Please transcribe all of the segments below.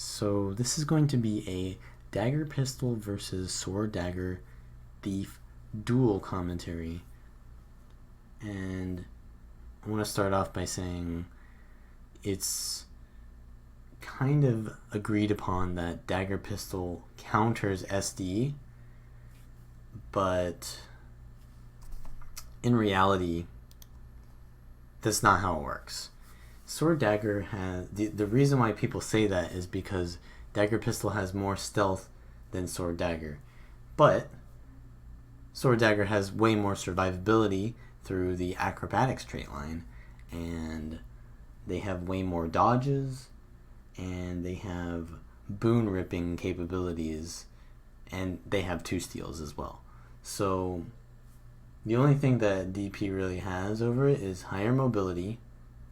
So this is going to be a dagger pistol versus sword dagger thief duel commentary. And I want to start off by saying it's kind of agreed upon that dagger pistol counters SD, but in reality, that's not how it works. Sword dagger has the reason why people say that is because dagger pistol has more stealth than sword dagger, but sword dagger has way more survivability through the acrobatics trait line, and they have way more dodges, and they have boon ripping capabilities, and they have 2 steals as well. So the only thing that DP really has over it is higher mobility,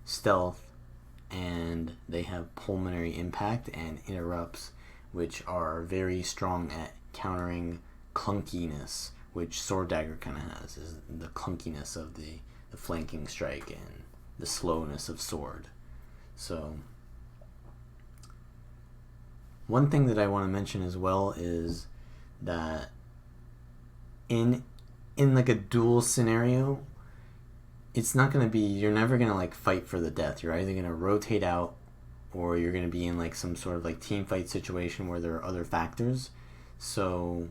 stealth, and they have pulmonary impact and interrupts, which are very strong at countering clunkiness, which sword dagger kind of has, is the clunkiness of the flanking strike and the slowness of sword. So one thing that I want to mention as well is that in like a duel scenario, it's not going to be, you're never going to like fight for the death. You're either going to rotate out, or you're going to be in like some sort of like team fight situation where there are other factors. So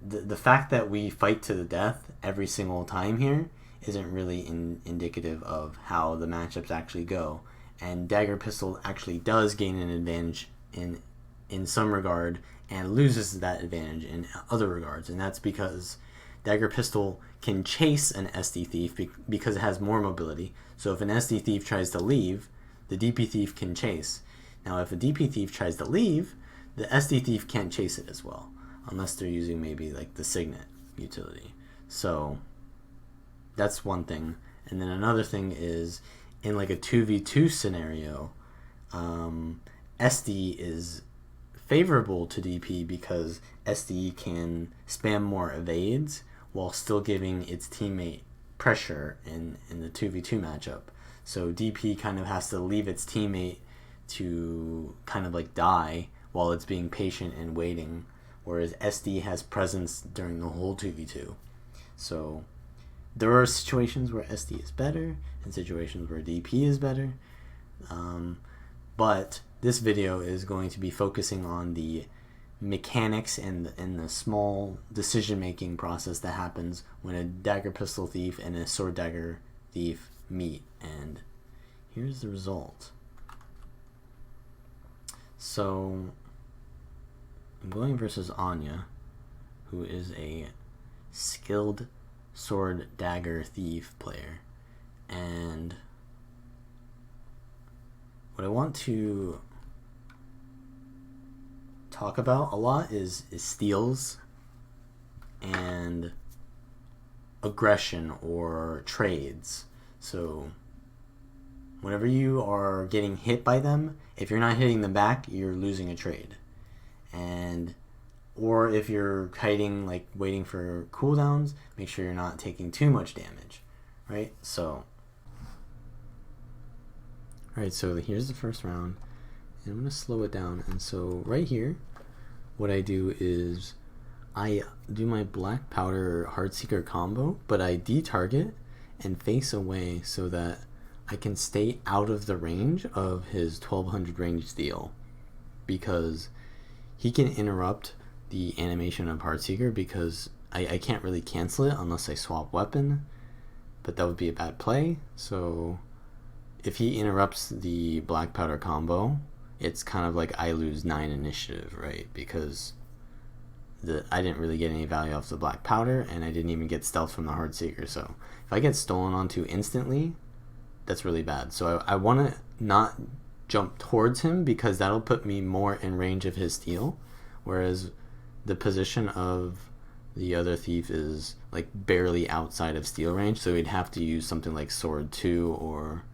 the fact that we fight to the death every single time here isn't really indicative of how the matchups actually go. And dagger pistol actually does gain an advantage in some regard and loses that advantage in other regards, and that's because dagger pistol can chase an SD thief because it has more mobility. So if an SD thief tries to leave, the DP thief can chase. Now if a DP thief tries to leave, the SD thief can't chase it as well, unless they're using maybe like the signet utility. So that's one thing. And then another thing is, in like a 2v2 scenario, SD is favorable to DP because SD can spam more evades while still giving its teammate pressure in the 2v2 matchup. So DP kind of has to leave its teammate to kind of like die while it's being patient and waiting, whereas SD has presence during the whole 2v2. So there are situations where SD is better and situations where DP is better, but this video is going to be focusing on the mechanics and the small decision-making process that happens when a dagger pistol thief and a sword dagger thief meet. And here's the result. So I'm going versus Anya, who is a skilled sword dagger thief player, and what I want to talk about a lot is steals and aggression or trades. So whenever you are getting hit by them, if you're not hitting them back, you're losing a trade. And or if you're kiting, like waiting for cooldowns, make sure you're not taking too much damage, right? So alright, so here's the first round, and I'm going to slow it down. And so right here, what I do is I do my black powder Heartseeker combo, but I detarget and face away so that I can stay out of the range of his 1200 range steal, because he can interrupt the animation of Heartseeker because I can't really cancel it unless I swap weapon, but that would be a bad play. So if he interrupts the black powder combo, it's kind of like I lose 9 initiative, right? Because I didn't really get any value off the black powder, and I didn't even get stealth from the Heartseeker. So if I get stolen onto instantly, that's really bad. So I want to not jump towards him because that'll put me more in range of his steal, whereas the position of the other thief is like barely outside of steal range, so he'd have to use something like Sword 2 or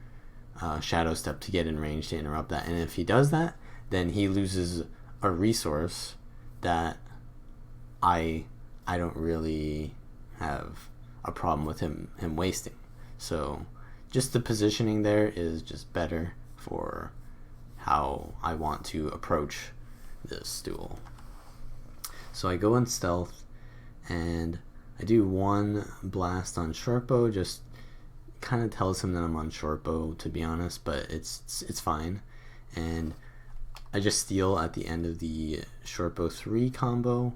Shadow Step to get in range to interrupt that. And if he does that, then he loses a resource that I don't really have a problem with him wasting. So just the positioning there is just better for how I want to approach this duel. So I go in stealth, and I do one blast on shortbow. Just kind of tells him that I'm on shortbow, to be honest, but it's fine. And I just steal at the end of the shortbow 3 combo,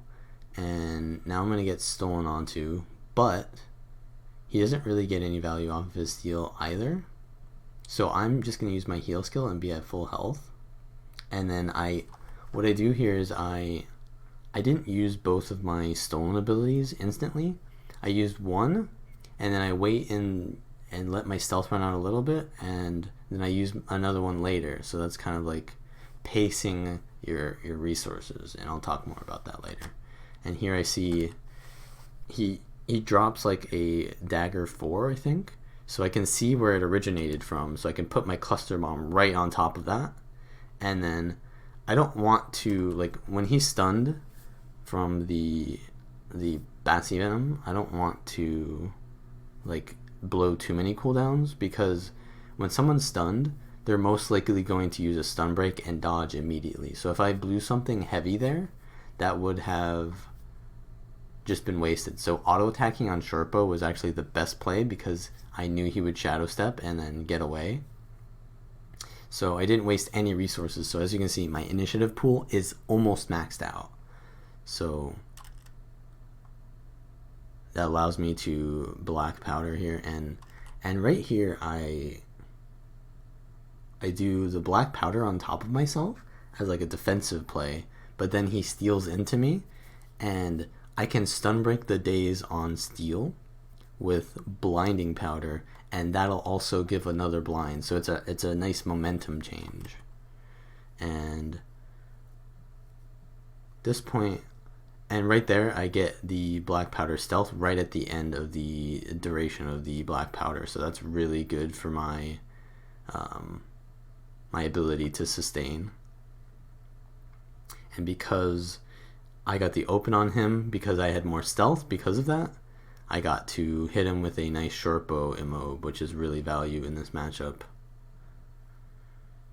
and now I'm gonna get stolen onto, but he doesn't really get any value off of his steal either. So I'm just gonna use my heal skill and be at full health. And then what I do here is I didn't use both of my stolen abilities instantly. I used one, and then I wait and let my stealth run out a little bit, and then I use another one later. So that's kind of like pacing your resources, and I'll talk more about that later. And here I see he drops like a dagger 4, I think, so I can see where it originated from, so I can put my cluster bomb right on top of that. And then I don't want to, like, when he's stunned from the Batsy Venom, I don't want to like blow too many cooldowns, because when someone's stunned, they're most likely going to use a stun break and dodge immediately. So if I blew something heavy there, that would have just been wasted. So auto attacking on shortbow was actually the best play, because I knew he would shadow step and then get away. So I didn't waste any resources. So as you can see, my initiative pool is almost maxed out. So that allows me to black powder here, and right here I do the black powder on top of myself as like a defensive play, but then he steals into me, and I can stun break the daze on steal with blinding powder, and that'll also give another blind. So it's a nice momentum change. And this point, and right there I get the black powder stealth right at the end of the duration of the black powder. So that's really good for my my ability to sustain. And because I got the open on him, because I had more stealth because of that, I got to hit him with a nice shortbow immob, which is really value in this matchup.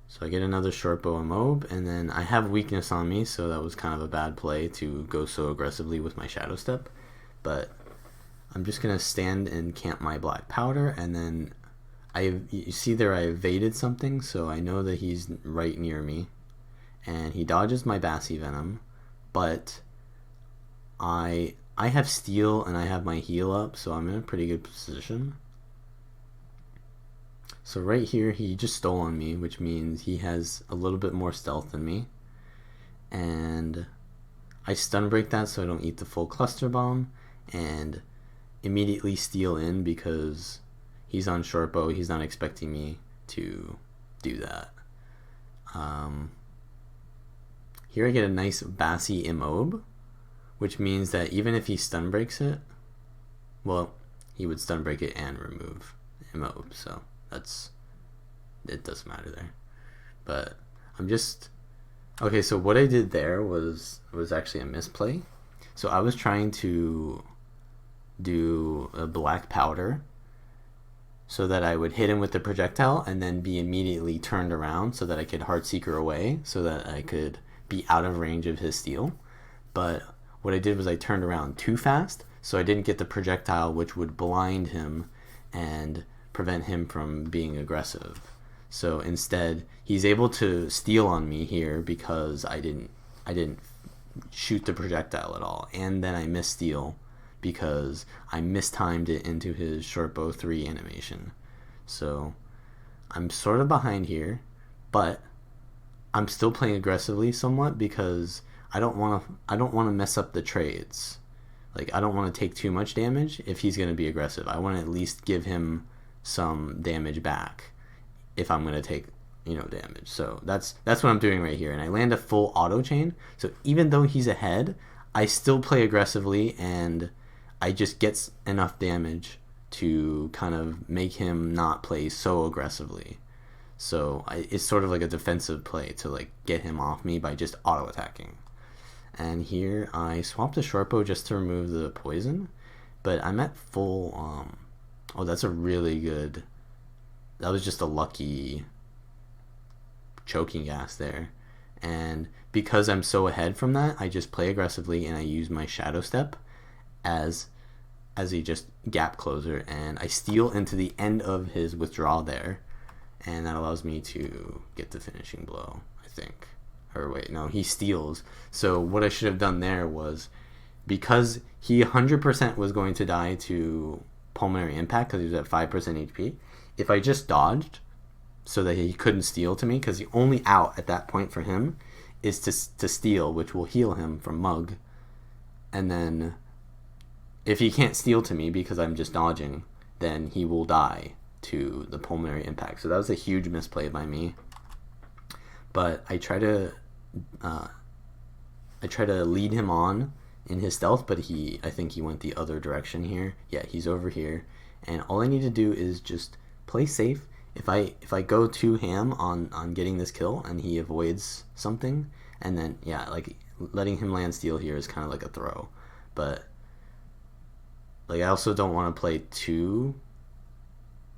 So I get another shortbow immob, and then I have weakness on me, so that was kind of a bad play to go so aggressively with my shadow step. But I'm just gonna stand and camp my black powder, and then you see there I evaded something, so I know that he's right near me, and he dodges my Bassy Venom, but I have steal and I have my heal up, so I'm in a pretty good position. So right here he just stole on me, which means he has a little bit more stealth than me, and I stun break that so I don't eat the full cluster bomb, and immediately steal in because he's on shortbow. He's not expecting me to do that. Here I get a nice Bassy immob, which means that even if he stun breaks it, well, he would stun break it and remove immob, so it doesn't matter there. But I'm just okay. So what I did there was actually a misplay. So I was trying to do a black powder so that I would hit him with the projectile and then be immediately turned around so that I could Heartseeker away, so that I could be out of range of his steal. But what I did was I turned around too fast, so I didn't get the projectile, which would blind him and prevent him from being aggressive. So instead, he's able to steal on me here because I didn't shoot the projectile at all, and then I missed steal because I mistimed it into his shortbow 3 animation. So I'm sort of behind here, but I'm still playing aggressively somewhat because I don't want to mess up the trades. Like, I don't want to take too much damage if he's going to be aggressive. I want to at least give him some damage back if I'm going to take, damage. So that's what I'm doing right here. And I land a full auto chain. So even though he's ahead, I still play aggressively, and I just get enough damage to kind of make him not play so aggressively. So it's sort of like a defensive play to like get him off me by just auto attacking. And here I swapped the shortbow just to remove the poison, but I'm at full. Oh, that's a really good. That was just a lucky choking gas there. And because I'm so ahead from that, I just play aggressively and I use my shadow step as a just gap closer, and I steal into the end of his withdrawal there, and that allows me to get the finishing blow, I think. Or wait, no, he steals. So what I should have done there was, because he 100% was going to die to pulmonary impact because he was at 5% HP, if I just dodged so that he couldn't steal to me, because the only out at that point for him is to steal, which will heal him from mug, and then if he can't steal to me because I'm just dodging, then he will die to the pulmonary impact. So that was a huge misplay by me. But I try to lead him on in his stealth, but I think he went the other direction here. Yeah, he's over here, and all I need to do is just play safe. If I go too ham on getting this kill and he avoids something, and then yeah, like letting him land steal here is kind of like a throw, but like I also don't want to play too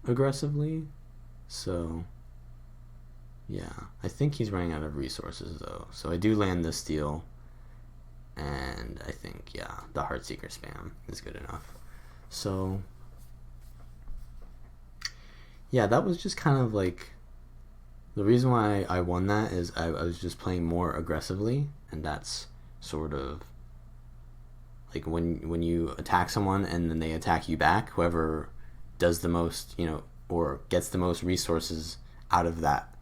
aggressively. So yeah, I think he's running out of resources though. So I do land this steal, and I think yeah, the Heartseeker spam is good enough. So yeah, that was just kind of like the reason why I won that is I was just playing more aggressively, and that's sort of like when you attack someone and then they attack you back, whoever does the most, or gets the most resources out of that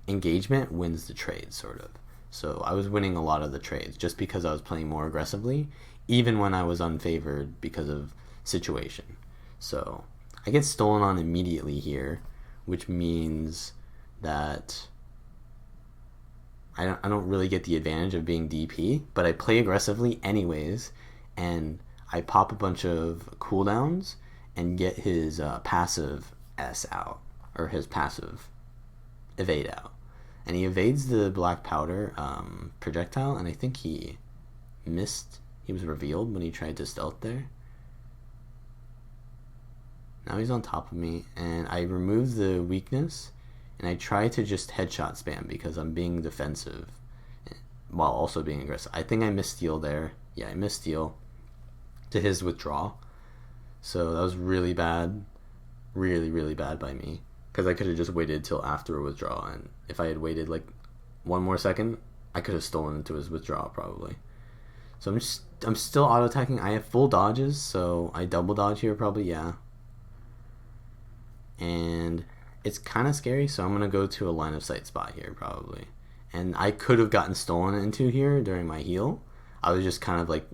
engagement wins the trade, sort of. So I was winning a lot of the trades just because I was playing more aggressively, even when I was unfavored because of situation. So I get stolen on immediately here, which means that I don't really get the advantage of being DP, but I play aggressively anyways, and I pop a bunch of cooldowns and get his passive S out, or his passive evade out. And he evades the black powder projectile, and I think he missed. He was revealed when he tried to stealth there. Now he's on top of me, and I remove the weakness, and I try to just headshot spam because I'm being defensive while also being aggressive. I think I missed steal there. Yeah, I missed steal to his withdrawal. So that was really bad. Really, really bad by me. Because I could have just waited till after a withdrawal, and if I had waited like one more second, I could have stolen into his withdrawal probably. So I'm still auto-attacking. I have full dodges, so I double dodge here probably, yeah. And it's kind of scary, so I'm going to go to a line of sight spot here probably. And I could have gotten stolen into here during my heal. I was just kind of like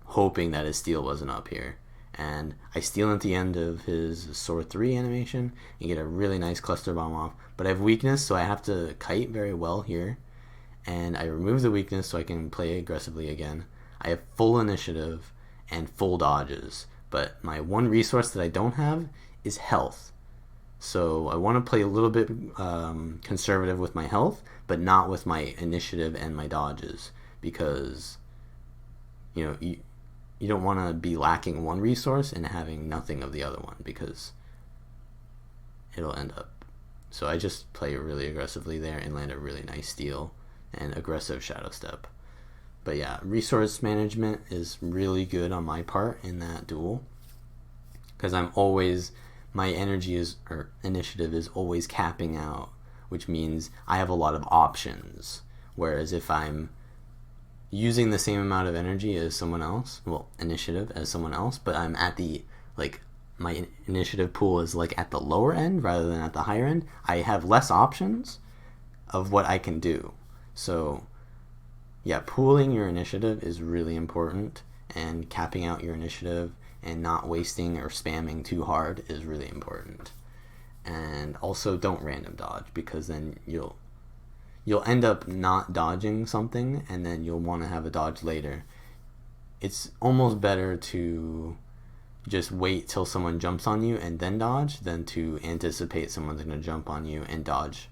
hoping that his steal wasn't up here. And I steal at the end of his Soar 3 animation and get a really nice cluster bomb off. But I have weakness, so I have to kite very well here. And I remove the weakness so I can play aggressively again. I have full initiative and full dodges. But my one resource that I don't have is health. So I want to play a little bit conservative with my health, but not with my initiative and my dodges. Because, you don't want to be lacking one resource and having nothing of the other one, because it'll end up. So I just play really aggressively there and land a really nice steal and aggressive shadow step. But yeah, resource management is really good on my part in that duel, because my initiative is always capping out, which means I have a lot of options. Whereas if I'm using the same amount of energy as someone else, initiative as someone else, but I'm at the, my initiative pool is at the lower end rather than at the higher end, I have less options of what I can do. So yeah, pooling your initiative is really important, and capping out your initiative and not wasting or spamming too hard is really important. And also don't random dodge, because then you'll end up not dodging something, and then you'll want to have a dodge later. It's almost better to just wait till someone jumps on you and then dodge than to anticipate someone's going to jump on you and dodge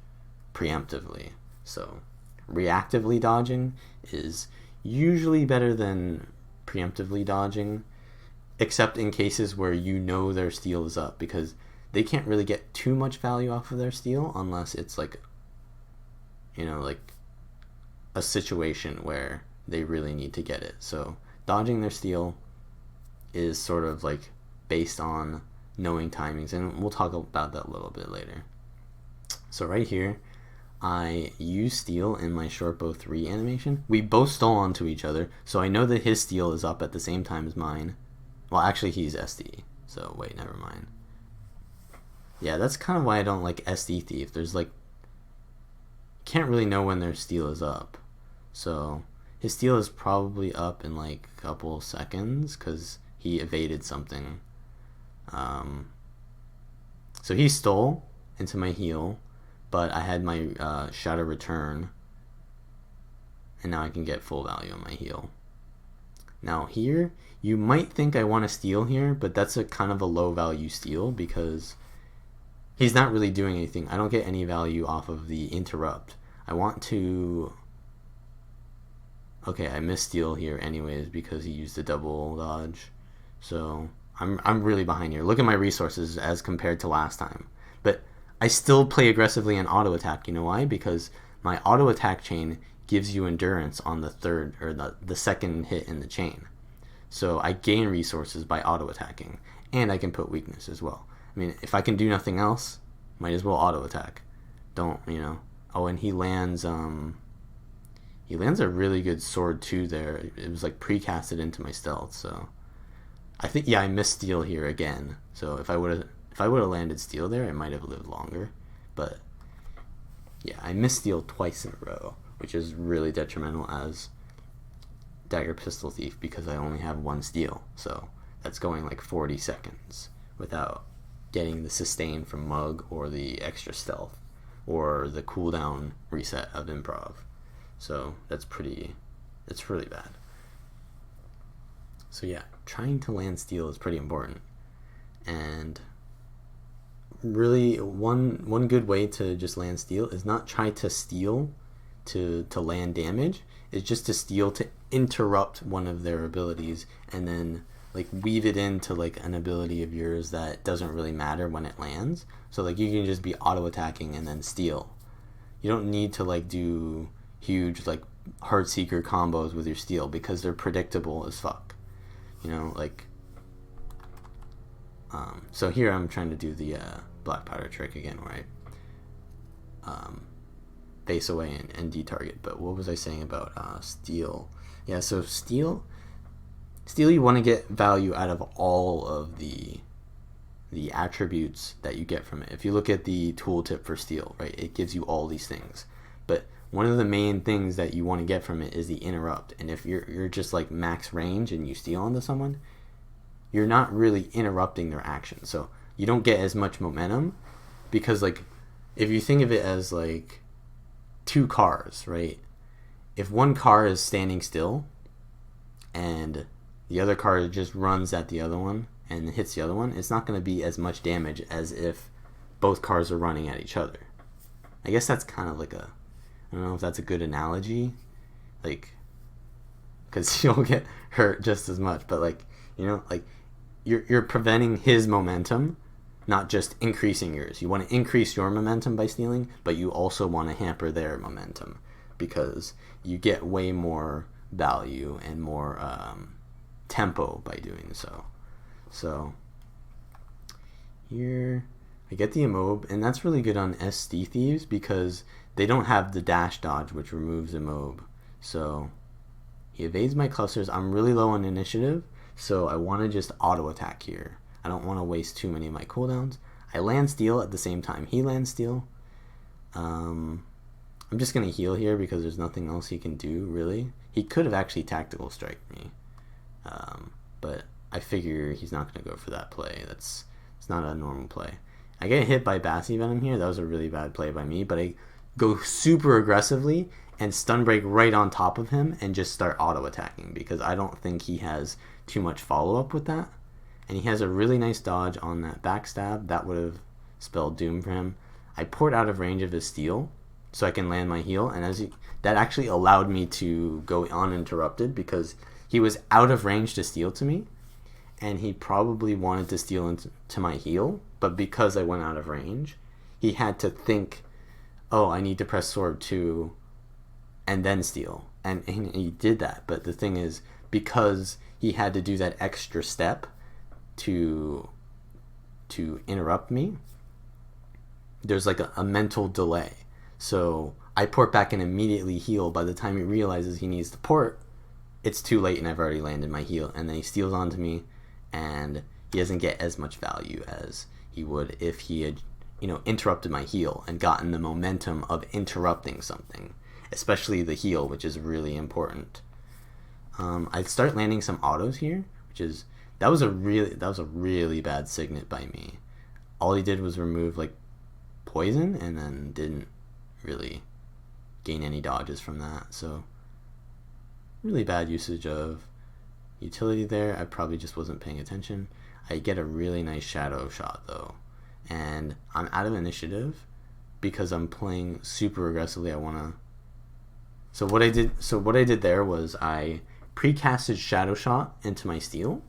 preemptively. So reactively dodging is usually better than preemptively dodging, except in cases where their steal is up, because they can't really get too much value off of their steal unless it's a situation where they really need to get it. So dodging their steal is sort of like based on knowing timings, and we'll talk about that a little bit later. So right here, I use steal in my short bow 3 animation. We both stole onto each other, so I know that his steal is up at the same time as mine. Well, actually he's SD, so wait, never mind. Yeah, that's kind of why I don't like SD Thief. There's like, can't really know when their steal is up. So his steal is probably up in like a couple seconds because he evaded something. So he stole into my heal, but I had my shadow return, and now I can get full value on my heal. Now here, you might think I want to steal here, but that's a kind of a low value steal because he's not really doing anything. I don't get any value off of the interrupt. I want to... Okay, I missed steal here anyways because he used the double dodge. So I'm really behind here. Look at my resources as compared to last time. But I still play aggressively in auto attack. You know why? Because my auto attack chain gives you endurance on the third or the second hit in the chain. So I gain resources by auto attacking, and I can put weakness as well. I mean, if I can do nothing else, might as well auto attack. Don't, you know. Oh, and he lands a really good sword too there. It was like precasted into my stealth, so I think, yeah, I missed steal here again. So if I would have landed steal there, it might have lived longer. But yeah, I missed steal twice in a row, which is really detrimental as dagger pistol thief because I only have one steal. So that's going like 40 seconds without getting the sustain from mug or the extra stealth or the cooldown reset of improv. So it's really bad. So yeah, trying to land steal is pretty important. And really one good way to just land steal is not try to steal to land damage. It's just to steal to interrupt one of their abilities and then like weave it into like an ability of yours that doesn't really matter when it lands. So like you can just be auto attacking and then steal. You don't need to like do huge like heart seeker combos with your steal because they're predictable as fuck. You know, like so here I'm trying to do the black powder trick again where I base away and detarget. But what was I saying about steal? Yeah, so steal you want to get value out of all of the attributes that you get from it. If you look at the tooltip for steal, right, it gives you all these things. But one of the main things that you want to get from it is the interrupt. And if you're just like max range and you steal onto someone, you're not really interrupting their action. So you don't get as much momentum because like if you think of it as like two cars, right? If one car is standing still and the other car just runs at the other one and hits the other one, it's not going to be as much damage as if both cars are running at each other. I guess that's kind of like I don't know if that's a good analogy, like, because you'll get hurt just as much, but like, you know, like you're preventing his momentum, not just increasing yours. You want to increase your momentum by stealing, but you also want to hamper their momentum because you get way more value and more tempo by doing so. So here I get the immob, and that's really good on SD thieves because they don't have the dash dodge, which removes immob. So he evades my clusters. I'm really low on initiative, so I want to just auto attack here. I don't want to waste too many of my cooldowns. I land steal at the same time he lands steal. I'm just going to heal here because there's nothing else he can do, really. He could have actually tactical strike me, but I figure he's not going to go for that play. It's not a normal play. I get hit by Bassy Venom here. That was a really bad play by me, but I go super aggressively and stun break right on top of him and just start auto attacking because I don't think he has too much follow up with that. And he has a really nice dodge on that backstab. That would have spelled doom for him. I poured out of range of his steal so I can land my heal, and that actually allowed me to go uninterrupted because he was out of range to steal to me, and he probably wanted to steal into my heal, but because I went out of range, he had to think, oh, I need to press sword 2 and then steal. And he did that, but the thing is, because he had to do that extra step to interrupt me, there's like a mental delay. So I port back and immediately heal. By the time he realizes he needs to port, it's too late and I've already landed my heal. And then he steals onto me, and he doesn't get as much value as he would if he had, interrupted my heal and gotten the momentum of interrupting something, especially the heal, which is really important. I start landing some autos here, that was a really bad signet by me. All he did was remove like poison and then didn't really gain any dodges from that. So really bad usage of utility there. I probably just wasn't paying attention. I get a really nice shadow shot though, and I'm out of initiative because I'm playing super aggressively. So what I did there was I precasted shadow shot into my steal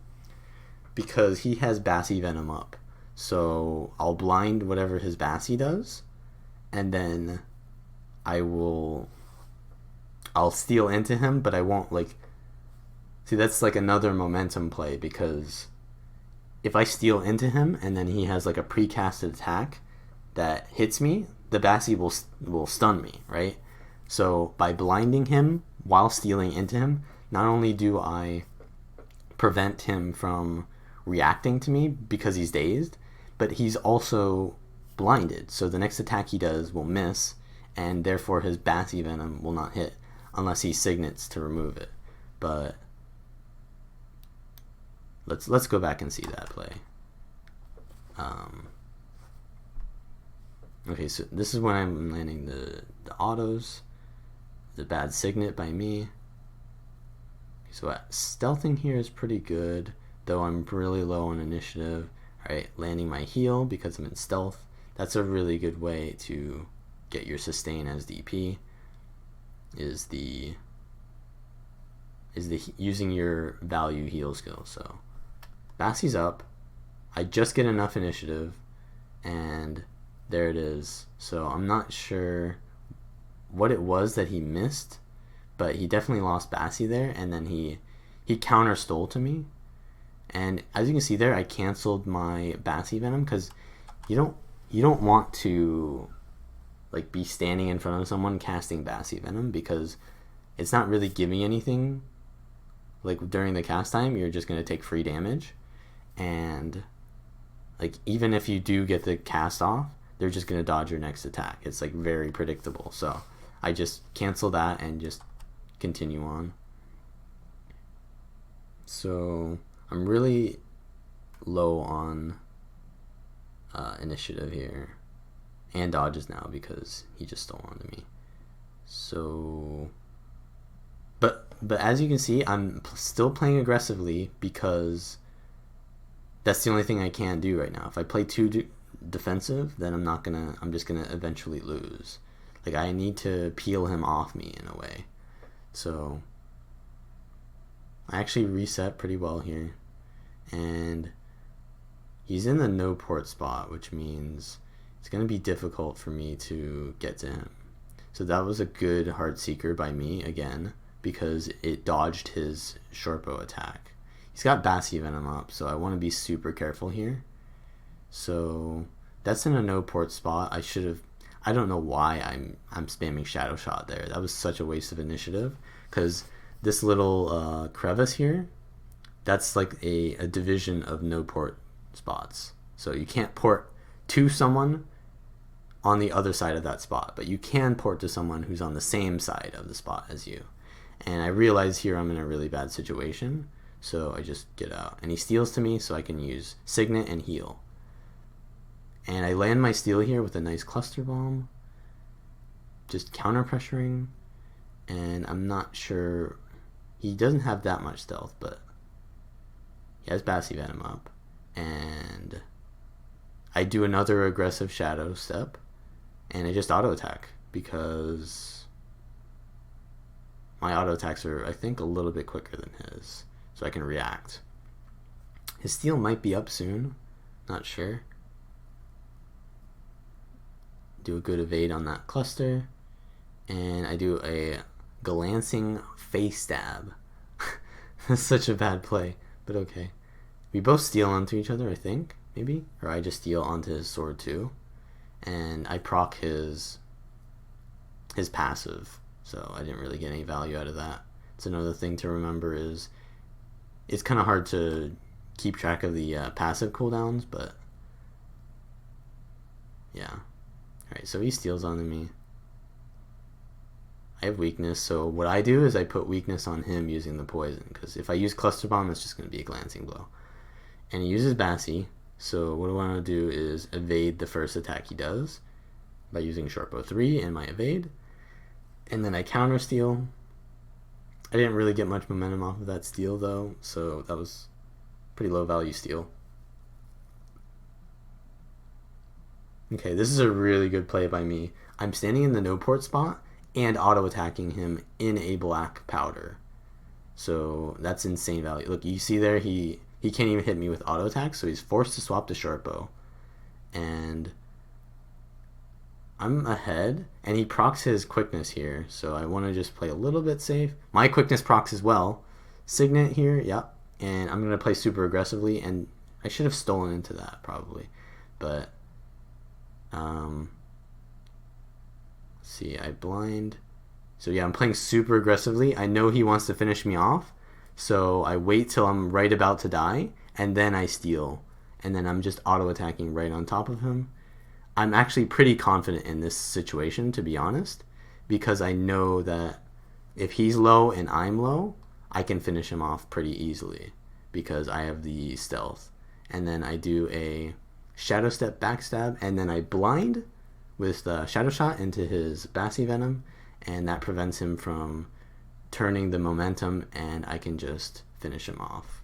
because he has Bassy Venom up. So I'll blind whatever his Bassy does, and then I'll steal into him, but I won't see, that's like another momentum play, because if I steal into him and then he has like a precasted attack that hits me, the Bassy will stun me, right? So by blinding him while stealing into him, not only do I prevent him from reacting to me because he's dazed, but he's also blinded. So the next attack he does will miss, and therefore his Bassy Venom will not hit unless he signets to remove it. But let's go back and see that play. Okay, so this is when I'm landing the autos. The bad signet by me. So stealthing here is pretty good, though I'm really low on initiative. Alright, landing my heal because I'm in stealth. That's a really good way to get your sustain as DP. Is the using your value heal skill. So Bassy's up. I just get enough initiative, and there it is. So I'm not sure what it was that he missed, but he definitely lost Bassy there, and then he counter stole to me. And as you can see there, I canceled my Bassy Venom because you don't want to like be standing in front of someone casting Bassy Venom, because it's not really giving anything. Like during the cast time, you're just going to take free damage, and like even if you do get the cast off, they're just going to dodge your next attack. It's like very predictable. So I just cancel that and just continue on. So I'm really low on initiative here and dodges now because he just stole onto me. So but as you can see, I'm still playing aggressively because that's the only thing I can do right now. If I play too defensive, then I'm just gonna eventually lose. Like I need to peel him off me in a way. So I actually reset pretty well here, and he's in the no port spot, which means it's going to be difficult for me to get to him. So that was a good Heart Seeker by me again, because it dodged his short bow attack. He's got Bassy Venom up, so I want to be super careful here. So that's in a no port spot. I don't know why I'm spamming Shadow Shot there. That was such a waste of initiative, because this little crevice here, that's like a division of no port spots. So you can't port to someone on the other side of that spot, but you can port to someone who's on the same side of the spot as you. And I realize here I'm in a really bad situation, so I just get out. And he steals to me, so I can use Signet and heal. And I land my steal here with a nice cluster bomb, just counter pressuring. And I'm not sure, he doesn't have that much stealth, but he has Bassy Venom up. And I do another aggressive shadow step, and I just auto attack because my auto attacks are, I think, a little bit quicker than his, so I can react. His steal might be up soon, not sure. Do a good evade on that cluster, and I do a glancing face stab. That's such a bad play, but okay. We both steal onto each other, I think, maybe? Or I just steal onto his sword too. And I proc his passive, so I didn't really get any value out of that. It's another thing to remember is it's kind of hard to keep track of the passive cooldowns, but yeah. Alright, so he steals onto me. I have weakness, so what I do is I put weakness on him using the poison, because if I use Cluster Bomb, it's just going to be a glancing blow. And he uses Bassy, so what I want to do is evade the first attack he does by using Shortbow 3 and my evade. And then I counter steal. I didn't really get much momentum off of that steal though, so that was pretty low value steal. Okay, this is a really good play by me. I'm standing in the no port spot and auto attacking him in a black powder. So that's insane value. Look, you see there, he can't even hit me with auto attack, so he's forced to swap to Shortbow. And I'm ahead, and he procs his quickness here, so I want to just play a little bit safe. My quickness procs as well. Signet here, yep. And I'm going to play super aggressively, and I should have stolen into that probably. But, let's see, I blind. So yeah, I'm playing super aggressively. I know he wants to finish me off, so I wait till I'm right about to die, and then I steal. And then I'm just auto-attacking right on top of him. I'm actually pretty confident in this situation, to be honest, because I know that if he's low and I'm low, I can finish him off pretty easily because I have the stealth. And then I do a Shadow Step backstab, and then I blind with the Shadow Shot into his Bassy Venom, and that prevents him from turning the momentum, and I can just finish him off.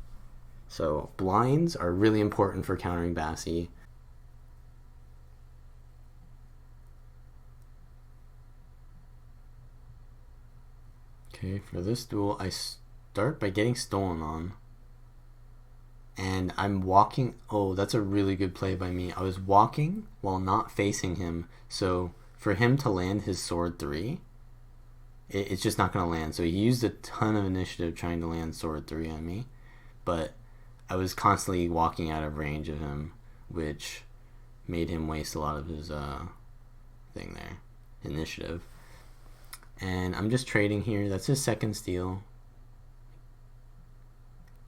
So blinds are really important for countering Bassy. Okay, for this duel, I start by getting stolen on. And I'm walking. Oh, that's a really good play by me. I was walking while not facing him. So for him to land his sword 3, it's just not going to land. So he used a ton of initiative trying to land sword 3 on me. But I was constantly walking out of range of him, which made him waste a lot of his thing there, initiative. And I'm just trading here. That's his second steal.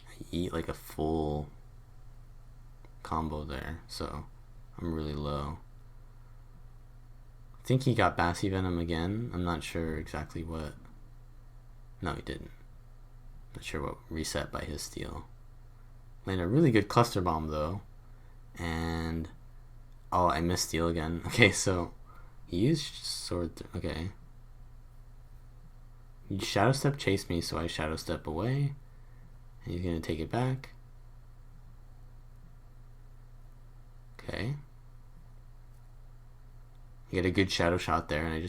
I eat like a full combo there, so I'm really low. I think he got Bassy Venom again. I'm not sure exactly what. No, he didn't. Not sure what reset by his steal. Landed a really good Cluster Bomb though. And oh, I missed steal again. Okay, so he used sword. Okay. He Shadow Step chased me, so I Shadow Step away. And he's gonna take it back. Okay. You get a good Shadow Shot there, and I'm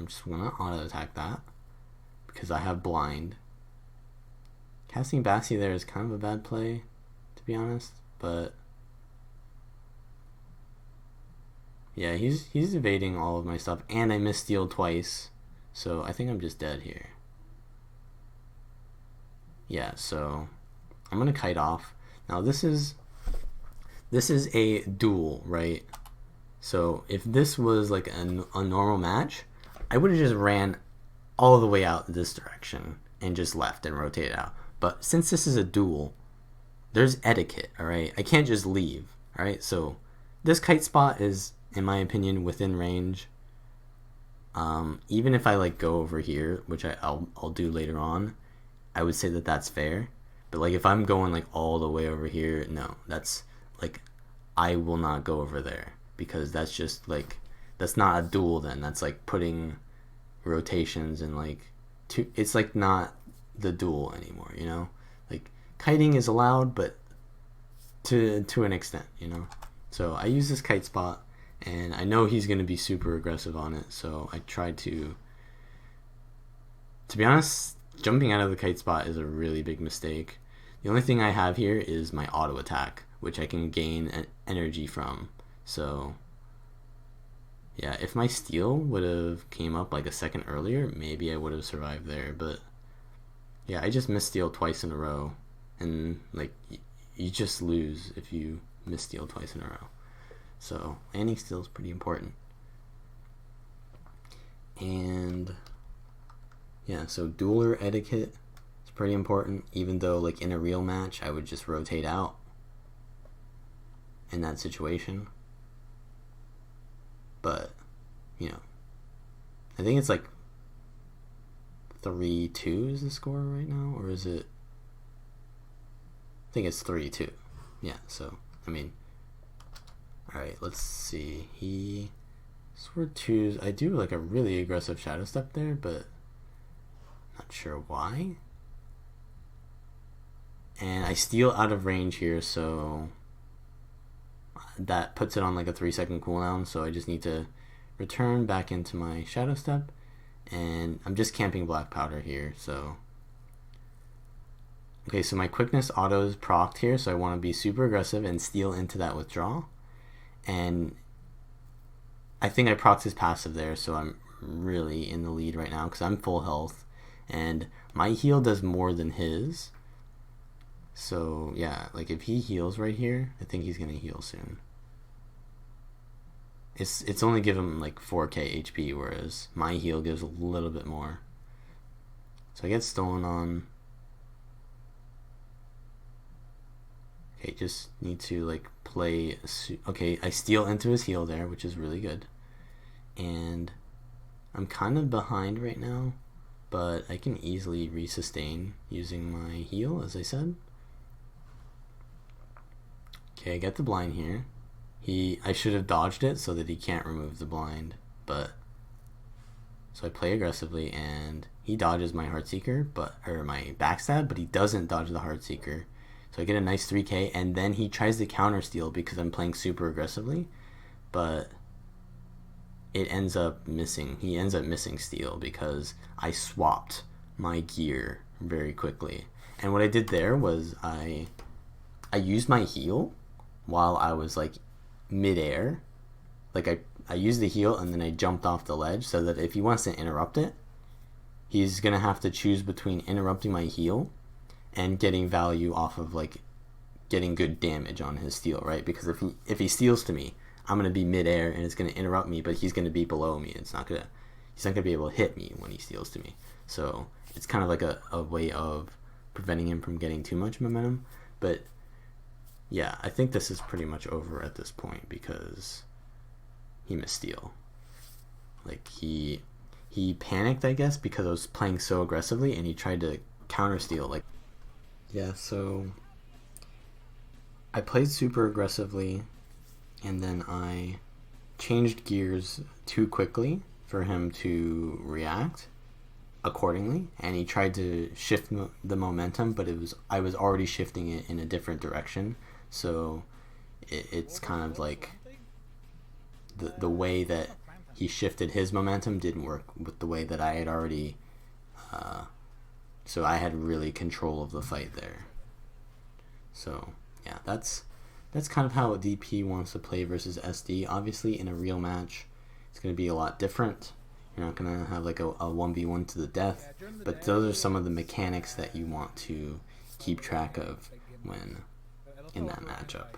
just gonna auto attack that because I have blind. Casting Bassy there is kind of a bad play, to be honest, but yeah, he's evading all of my stuff, and I missed steal twice, so I think I'm just dead here. Yeah, so I'm gonna kite off. Now this is a duel, right? So if this was like a normal match, I would have just ran all the way out this direction and just left and rotated out. But since this is a duel, there's etiquette, all right? I can't just leave, all right? So this kite spot is, in my opinion, within range. Even if I like go over here, which I'll do later on, I would say that that's fair. But like if I'm going like all the way over here, no, that's like I will not go over there because that's just like that's not a duel then. That's like putting rotations and like it's like not the duel anymore, you know? Like kiting is allowed, but to an extent, you know? So I use this kite spot and I know he's going to be super aggressive on it, so I tried to be honest, jumping out of the kite spot is a really big mistake. The only thing I have here is my auto attack, which I can gain an energy from. So Yeah, if my steal would have came up like a second earlier, maybe I would have survived there, but yeah, I just missed steal twice in a row, and like you just lose if you miss steal twice in a row. So landing steal is pretty important. And yeah, so dueler etiquette is pretty important, even though like in a real match I would just rotate out in that situation. But, you know, I think it's like 3-2 is the score right now, or is it? I think it's 3-2. Yeah, so, I mean, alright, let's see. He scored 2s. I do like a really aggressive shadow step there, but not sure why. And I steal out of range here, so that puts it on like a 3-second cooldown, so I just need to return back into my shadow step, and I'm just camping black powder here. So okay, so my quickness auto is procced here, so I want to be super aggressive and steal into that withdrawal, and I think I procced his passive there, so I'm really in the lead right now because I'm full health and my heal does more than his. So yeah, like if he heals right here, I think he's gonna heal soon. It's only give him like 4k HP, whereas my heal gives a little bit more. So I get stolen on. Okay, just need to like play. Okay, I steal into his heal there, which is really good. And I'm kind of behind right now, but I can easily resustain using my heal, as I said. Okay, I get the blind here. I should have dodged it so that he can't remove the blind, but so I play aggressively and he dodges my Heartseeker, or my backstab, but he doesn't dodge the Heartseeker. So I get a nice 3k, and then he tries to counter steal because I'm playing super aggressively, but it ends up missing. He ends up missing steal because I swapped my gear very quickly. And what I did there was I used my heal while I was like mid-air. Like I used the heal and then I jumped off the ledge, so that if he wants to interrupt it, he's gonna have to choose between interrupting my heal and getting value off of like getting good damage on his steal, right? Because if he steals to me, I'm gonna be mid-air and it's gonna interrupt me, but he's gonna be below me. He's not gonna be able to hit me when he steals to me. So it's kind of like a way of preventing him from getting too much momentum. But yeah, I think this is pretty much over at this point because he missed steal. Like he panicked, I guess, because I was playing so aggressively, and he tried to counter steal. Like, yeah, so I played super aggressively, and then I changed gears too quickly for him to react accordingly, and he tried to shift the momentum, but I was already shifting it in a different direction. So it's kind of like the way that he shifted his momentum didn't work with the way that I had already. So I had really control of the fight there. So yeah, that's kind of how DP wants to play versus SD. Obviously, in a real match, it's going to be a lot different. You're not going to have like a 1v1 to the death, but those are some of the mechanics that you want to keep track of when in that matchup.